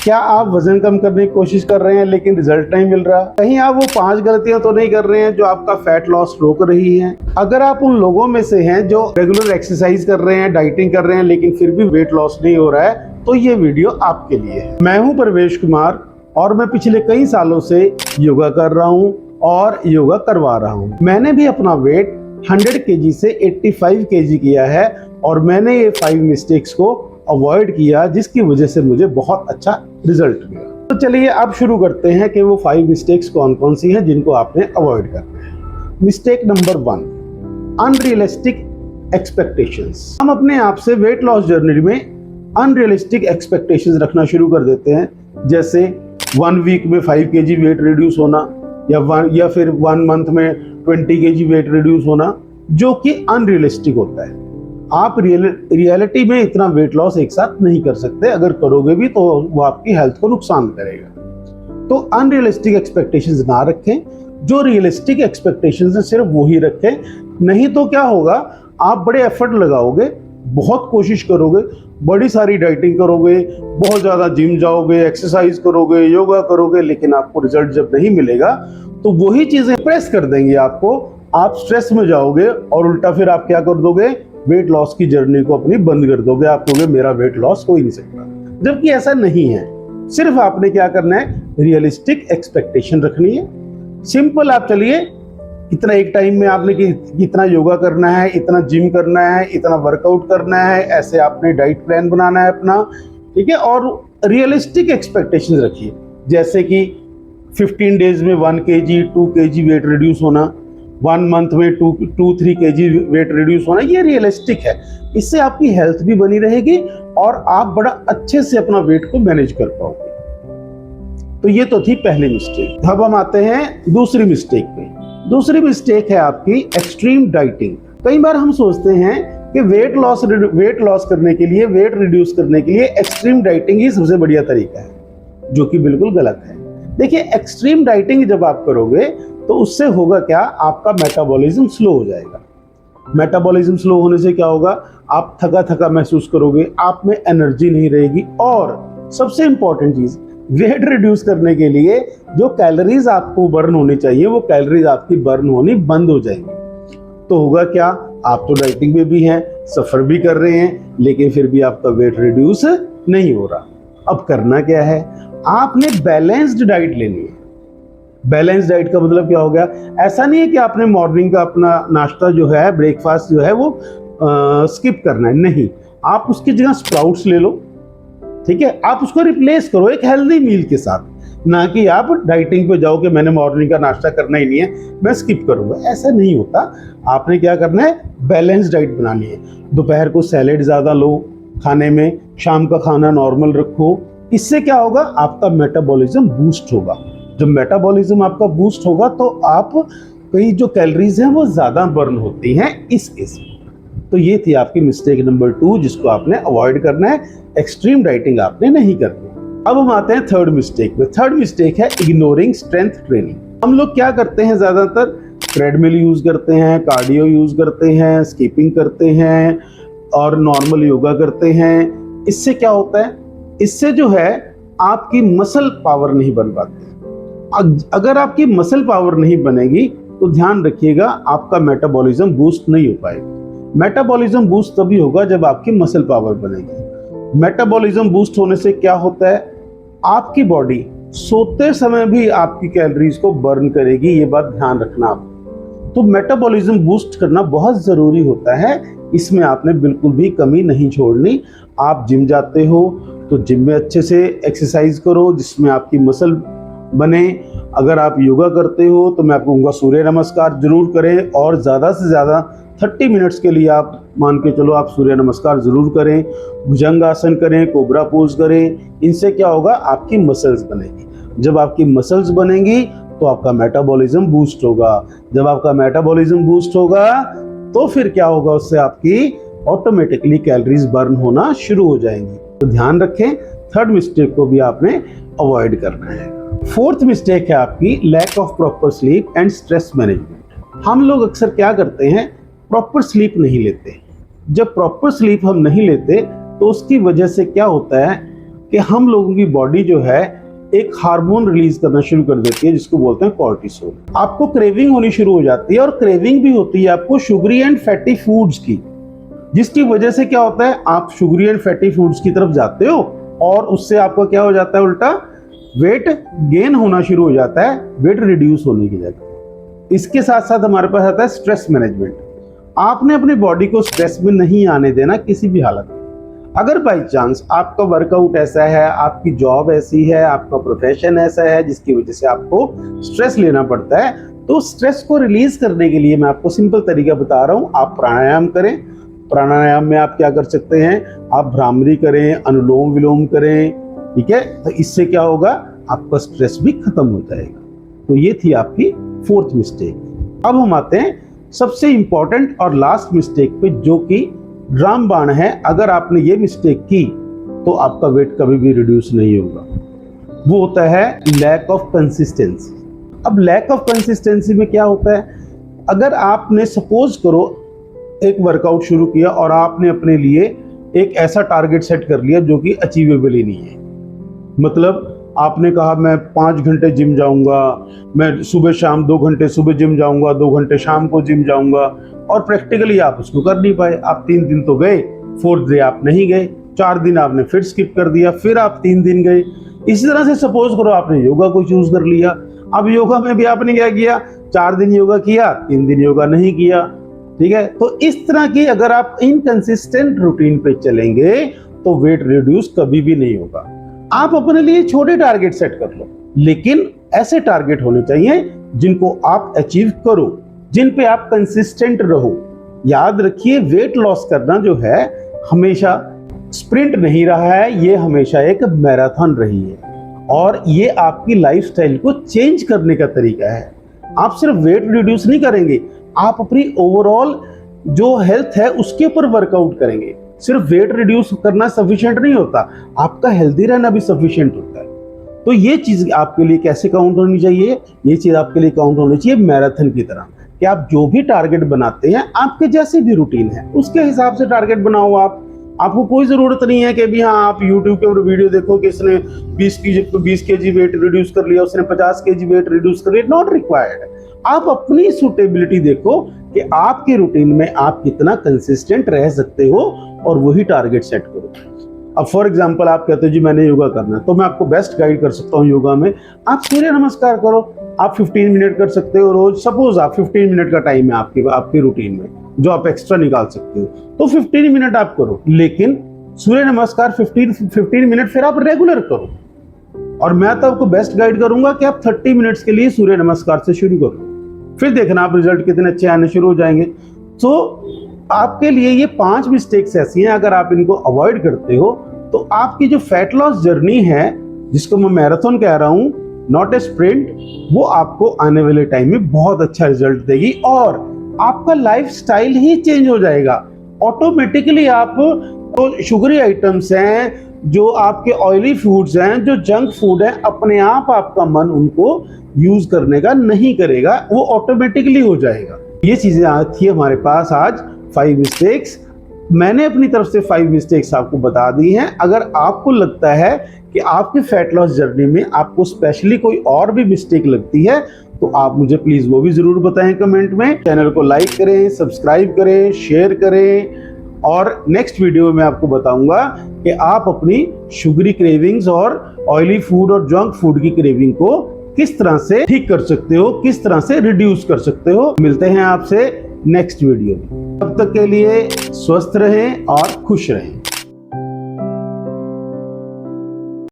क्या आप वजन कम करने की कोशिश कर रहे हैं लेकिन रिजल्ट नहीं मिल रहा? कहीं आप वो 5 गलतियां तो नहीं कर रहे हैं जो आपका फैट लॉस रोक रही हैं? अगर आप उन लोगों में से हैं जो रेगुलर एक्सरसाइज कर रहे हैं, डाइटिंग कर रहे हैं, लेकिन फिर भी वेट लॉस नहीं हो रहा है, तो ये वीडियो आपके लिए है। मैं हूं परवेश कुमार और मैं पिछले कई सालों से योगा कर रहा हूं और योगा करवा रहा हूं। मैंने भी अपना वेट 100 kg से 85 kg किया है और मैंने ये 5 मिस्टेक्स को अवॉइड किया, जिसकी वजह से मुझे बहुत अच्छा रिजल्ट मिला। तो चलिए अब शुरू करते हैं कि वो 5 मिस्टेक्स कौन कौन सी हैं जिनको आपने अवॉइड करना है। Mistake number 1, unrealistic expectations. हम अपने आप से वेट लॉस जर्नी में अनरियलिस्टिक एक्सपेक्टेशंस रखना शुरू कर देते हैं, जैसे 1 वीक में 5 kg वेट रिड्यूस होना या फिर 1 मंथ में 20 kg वेट रिड्यूस होना, जो कि अनरियलिस्टिक होता है। आप रियलिटी में इतना वेट लॉस एक साथ नहीं कर सकते, अगर करोगे भी तो वो आपकी हेल्थ को नुकसान करेगा। तो अनरियलिस्टिक एक्सपेक्टेशंस ना रखें, जो रियलिस्टिक एक्सपेक्टेशंस हैं सिर्फ वो ही रखें। नहीं तो क्या होगा, आप बड़े एफर्ट लगाओगे, बहुत कोशिश करोगे, बड़ी सारी डाइटिंग करोगे, बहुत ज़्यादा जिम जाओगे, एक्सरसाइज करोगे, योगा करोगे, लेकिन आपको रिजल्ट जब नहीं मिलेगा तो वही चीज़ें प्रेस कर देंगी आपको। आप स्ट्रेस में जाओगे और उल्टा फिर आप क्या कर दोगे, वेट लॉस की जर्नी को अपनी बंद कर दोगे। आप कहोगे मेरा वेट लॉस हो ही नहीं सकता, जबकि ऐसा नहीं है। सिर्फ आपने क्या करना है, रियलिस्टिक एक्सपेक्टेशन रखनी है। सिंपल, आप चलिए इतना एक टाइम में आपने कितना योगा करना है, इतना जिम करना है, इतना वर्कआउट करना है, ऐसे आपने डाइट प्लान बनाना है अपना, ठीक है। और रियलिस्टिक एक्सपेक्टेशन रखिए, जैसे कि 15 डेज में 1 kg 2 kg वेट रिड्यूस होना, 1 मंथ में 2-3 kg वेट रिड्यूस होना, ये रियलिस्टिक है। इससे आपकी हेल्थ भी बनी रहेगी और आप बड़ा अच्छे से अपना वेट को मैनेज कर पाओगे। तो ये तो थी पहली मिस्टेक। अब हम आते हैं दूसरी मिस्टेक पे। दूसरी मिस्टेक है आपकी एक्सट्रीम डाइटिंग। कई बार हम सोचते हैं कि वेट लॉस करने के लिए, वेट रिड्यूस करने के लिए एक्सट्रीम डाइटिंग ही सबसे बढ़िया तरीका है, जो कि बिल्कुल गलत है। देखिए, एक्सट्रीम डाइटिंग जब आप करोगे तो उससे होगा क्या, आपका मेटाबॉलिज्म स्लो हो जाएगा। मेटाबॉलिज्म स्लो होने से क्या होगा, आप थका थका महसूस करोगे, आप में एनर्जी नहीं रहेगी। और सबसे इंपॉर्टेंट चीज, वेट रिड्यूस करने के लिए जो कैलोरीज आपको बर्न होनी चाहिए, वो कैलोरीज आपकी बर्न होनी बंद हो जाएंगी। तो होगा क्या, आप तो डाइटिंग में भी हैं, सफर भी कर रहे हैं, लेकिन फिर भी आपका वेट रिड्यूस नहीं हो रहा। अब करना क्या है, आपने बैलेंस्ड डाइट लेनी है। बैलेंस डाइट का मतलब क्या हो गया, ऐसा नहीं है कि आपने मॉर्निंग का अपना नाश्ता जो है, ब्रेकफास्ट जो है वो स्किप करना है, नहीं। आप उसकी जगह स्प्राउट्स ले लो, ठीक है। आप उसको रिप्लेस करो एक हेल्दी मील के साथ, ना कि आप डाइटिंग पे जाओ कि मैंने मॉर्निंग का नाश्ता करना ही नहीं है, मैं स्किप करूंगा। ऐसा नहीं होता। आपने क्या करना है, बैलेंस डाइट बनानी है। दोपहर को सैलेड ज़्यादा लो खाने में, शाम का खाना नॉर्मल रखो। इससे क्या होगा, आपका मेटाबॉलिज्म बूस्ट होगा। जब मेटाबॉलिज्म आपका बूस्ट होगा तो आप कई जो कैलोरीज हैं वो ज़्यादा बर्न होती हैं इस केस में। तो ये थी आपकी मिस्टेक नंबर 2, जिसको आपने अवॉइड करना है। एक्सट्रीम डाइटिंग आपने नहीं करनी। अब हम आते हैं थर्ड मिस्टेक पे। थर्ड मिस्टेक है इग्नोरिंग स्ट्रेंथ ट्रेनिंग। हम लोग क्या करते हैं, ज़्यादातर ट्रेडमिल यूज़ करते हैं, कार्डियो यूज़ करते हैं, स्कीपिंग करते हैं और नॉर्मल योगा करते हैं। इससे क्या होता है, इससे जो है आपकी मसल पावर नहीं बन पाती। अगर आपकी मसल पावर नहीं बनेगी तो ध्यान रखिएगा, आपका मेटाबॉलिज्म बूस्ट नहीं हो पाएगा। मेटाबॉलिज्म बूस्ट तभी होगा जब आपकी मसल पावर बनेगी। मेटाबॉलिज्म बूस्ट होने से क्या होता है, आपकी बॉडी सोते समय भी आपकी कैलोरीज को बर्न करेगी, ये बात ध्यान रखना आप। तो मेटाबॉलिज्म बूस्ट करना बहुत ज़रूरी होता है, इसमें आपने बिल्कुल भी कमी नहीं छोड़नी। आप जिम जाते हो तो जिम में अच्छे से एक्सरसाइज करो जिसमें आपकी मसल बने। अगर आप योगा करते हो तो मैं आपको कहूँगा सूर्य नमस्कार जरूर करें, और ज़्यादा से ज़्यादा 30 मिनट्स के लिए आप मान के चलो आप सूर्य नमस्कार ज़रूर करें, भुजंगासन करें, कोबरा पोज करें। इनसे क्या होगा, आपकी मसल्स बनेगी। जब आपकी मसल्स बनेंगी तो आपका मेटाबॉलिज्म बूस्ट होगा। जब आपका मेटाबॉलिज्म बूस्ट होगा तो फिर क्या होगा, उससे आपकी ऑटोमेटिकली कैलोरीज बर्न होना शुरू हो जाएंगी। तो ध्यान रखें, थर्ड मिस्टेक को भी आपने अवॉइड करना है। फोर्थ मिस्टेक है आपकी lack of proper sleep and stress management. हम लोग अक्सर क्या करते हैं, प्रॉपर स्लीप नहीं लेते। जब प्रॉपर स्लीप हम नहीं लेते तो उसकी वजह से क्या होता है, कि हम लोगों की बॉडी जो है एक हार्मोन रिलीज करना शुरू कर देती है जिसको बोलते हैं कॉर्टिसोल। आपको क्रेविंग होनी शुरू हो जाती है और क्रेविंग भी होती है आपको शुगरी एंड फैटी फूड्स की, जिसकी वजह से क्या होता है आप शुगरी एंड फैटी फूड्स की तरफ जाते हो और उससे आपको क्या हो जाता है उल्टा वेट गेन होना शुरू हो जाता है, वेट रिड्यूस होने की जगह। इसके साथ साथ हमारे पास आता है स्ट्रेस मैनेजमेंट। आपने अपनी बॉडी को स्ट्रेस में नहीं आने देना किसी भी हालत में। अगर बाई चांस आपका वर्कआउट ऐसा है, आपकी जॉब ऐसी है, आपका प्रोफेशन ऐसा है जिसकी वजह से आपको स्ट्रेस लेना पड़ता है, तो स्ट्रेस को रिलीज करने के लिए मैं आपको सिंपल तरीका बता रहा हूं, आप प्राणायाम करें। प्राणायाम में आप क्या कर सकते हैं, आप भ्रामरी करें, अनुलोम विलोम करें, ठीक है। तो इससे क्या होगा, आपका स्ट्रेस भी खत्म हो जाएगा। तो ये थी आपकी फोर्थ मिस्टेक। अब हम आते हैं सबसे इंपॉर्टेंट और लास्ट मिस्टेक पे, जो कि रामबाण है। अगर आपने ये मिस्टेक की तो आपका वेट कभी भी रिड्यूस नहीं होगा। वो होता है लैक ऑफ कंसिस्टेंसी। अब लैक ऑफ कंसिस्टेंसी में क्या होता है, अगर आपने सपोज करो एक वर्कआउट शुरू किया और आपने अपने लिए एक ऐसा टारगेट सेट कर लिया जो कि अचीवेबल ही नहीं है। मतलब आपने कहा मैं 5 घंटे जिम जाऊंगा, मैं सुबह शाम 2 घंटे सुबह जिम जाऊंगा, 2 घंटे शाम को जिम जाऊंगा, और प्रैक्टिकली आप उसको कर नहीं पाए। आप 3 दिन तो गए, 4th डे आप नहीं गए, 4 दिन आपने फिर स्किप कर दिया, फिर आप 3 दिन गए। इसी तरह से सपोज करो आपने योगा को चूज कर लिया। अब योगा में भी आपने क्या किया, 4 दिन योगा किया, 3 दिन योगा नहीं किया, ठीक है। तो इस तरह की अगर आप इनकंसिस्टेंट रूटीन पे चलेंगे तो वेट रिड्यूस कभी भी नहीं होगा। आप अपने लिए छोटे टारगेट सेट कर लो, लेकिन ऐसे टारगेट होने चाहिए जिनको आप अचीव करो, जिन पे आप कंसिस्टेंट रहो। याद रखिए, वेट लॉस करना जो है हमेशा स्प्रिंट नहीं रहा है, ये हमेशा एक मैराथन रही है, और ये आपकी लाइफस्टाइल को चेंज करने का तरीका है। आप सिर्फ वेट रिड्यूस नहीं करेंगे, आप अपनी ओवरऑल जो हेल्थ है उसके ऊपर वर्कआउट करेंगे। सिर्फ वेट रिड्यूस करना सफिशिएंट नहीं होता, आपका हेल्दी रहना भी सफिशिएंट होता है। तो ये चीज आपके लिए कैसे काउंट होनी चाहिए, ये चीज आपके लिए काउंट होनी चाहिए मैराथन की तरह, कि आप जो भी टारगेट बनाते हैं, आपके जैसी भी रूटीन है उसके हिसाब से टारगेट बनाओ। आपको कोई जरूरत नहीं है कि भी हाँ आप YouTube के ऊपर वीडियो देखो कि इसने 20 kg वेट रिड्यूस कर लिया, उसने 50 kg वेट रिड्यूस कर लिया। Not required. आप अपनी सुटेबिलिटी देखो कि आपके रूटीन में आप कितना कंसिस्टेंट रह सकते हो और वही टारगेट सेट करो। अब फॉर एग्जांपल आप कहते हो जी मैंने योगा करना है, तो मैं आपको बेस्ट गाइड कर सकता हूँ योगा में। आप सूर्य नमस्कार करो, आप 15 मिनट कर सकते हो रोज। सपोज आप 15 मिनट का टाइम है आपकी रूटीन में जो आप एक्स्ट्रा निकाल सकते हो, तो 15 मिनट आप करो, लेकिन सूर्य नमस्कार 15 मिनट फिर आप रेगुलर करो। और मैं तो आपको बेस्ट गाइड करूंगा कि आप 30 मिनट्स के लिए सूर्य नमस्कार से शुरू करो, फिर देखना आप रिजल्ट कितने अच्छे आने शुरू हो जाएंगे। तो आपके लिए ये 5 मिस्टेक्स ऐसी हैं, अगर आप इनको अवॉइड करते हो तो आपकी जो फैट लॉस जर्नी है, जिसको मैं मैराथन कह रहा हूं, नॉट ए स्प्रिंट, वो आपको आने वाले टाइम में बहुत अच्छा रिजल्ट देगी और आपका लाइफस्टाइल ही चेंज हो जाएगा ऑटोमेटिकली। आप तो शुगरी आइटम्स हैं, जो आपके ऑयली फूड्स हैं, जो जंक फूड है, अपने आप आपका मन उनको यूज करने का नहीं करेगा, वो ऑटोमेटिकली हो जाएगा। ये चीजें थी हमारे पास आज 5 मिस्टेक्स। मैंने अपनी तरफ से 5 मिस्टेक्स आपको बता दी हैं। अगर आपको लगता है कि आपकी फैट लॉस जर्नी में आपको स्पेशली कोई और भी मिस्टेक लगती है, तो आप मुझे प्लीज वो भी जरूर बताएं कमेंट में। चैनल को लाइक करें, सब्सक्राइब करें, शेयर करें, और नेक्स्ट वीडियो में आपको बताऊंगा कि आप अपनी शुगरी क्रेविंग्स और ऑयली फूड और जंक फूड की क्रेविंग को किस तरह से ठीक कर सकते हो, किस तरह से रिड्यूस कर सकते हो। मिलते हैं आपसे नेक्स्ट वीडियो में। तब तक के लिए स्वस्थ रहें और खुश रहें।